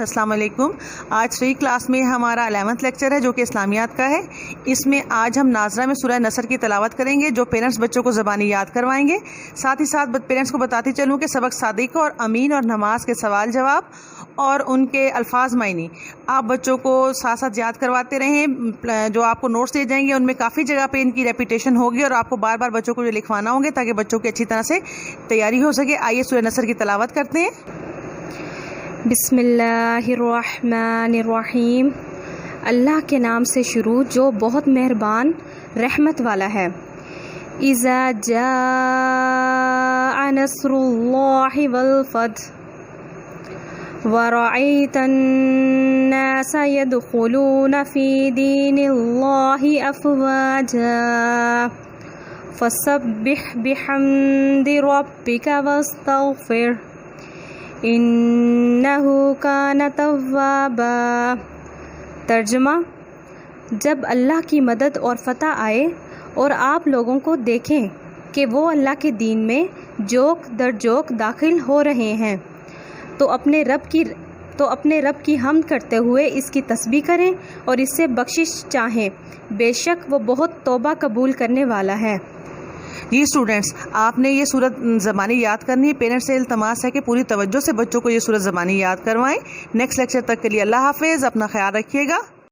السلام علیکم۔ آج فری کلاس میں ہمارا 11th لیکچر ہے جو کہ اسلامیات کا ہے۔ اس میں آج ہم ناظرہ میں سورہ نصر کی تلاوت کریں گے جو پیرنٹس بچوں کو زبانی یاد کروائیں گے۔ ساتھ ہی ساتھ پیرنٹس کو بتاتی چلوں کہ سبق صادق اور امین اور نماز کے سوال جواب اور ان کے الفاظ معنی آپ بچوں کو ساتھ ساتھ یاد کرواتے رہیں۔ جو آپ کو نوٹس دے جائیں گے ان میں کافی جگہ پہ ان کی ریپیٹیشن ہوگی اور آپ کو بار بار بچوں کو جو لکھوانا ہوں گے تاکہ بچوں کی اچھی طرح سے تیاری ہو سکے۔ آئیے سورہ نصر کی تلاوت کرتے ہیں۔ بسم اللہ الرحمن الرحیم۔ اللہ کے نام سے شروع جو بہت مہربان رحمت والا ہے۔ اذا جاء نصر اللہ والفتح ورأيت الناس يدخلون في دين الله أفواجا فسبح بحمد ربك واستغفر إنه كان توابا۔ ترجمہ: جب اللہ کی مدد اور فتح آئے اور آپ لوگوں کو دیکھیں کہ وہ اللہ کے دین میں جوک در جوک داخل ہو رہے ہیں تو اپنے رب کی حمد کرتے ہوئے اس کی تسبیح کریں اور اس سے بخشش چاہیں، بے شک وہ بہت توبہ قبول کرنے والا ہے۔ جی اسٹوڈینٹس، آپ نے یہ سورت زبانی یاد کرنی ہے۔ پیرنٹس سے التماس ہے کہ پوری توجہ سے بچوں کو یہ سورت زبانی یاد کروائیں۔ نیکسٹ لیکچر تک کے لیے اللہ حافظ، اپنا خیال رکھیے گا۔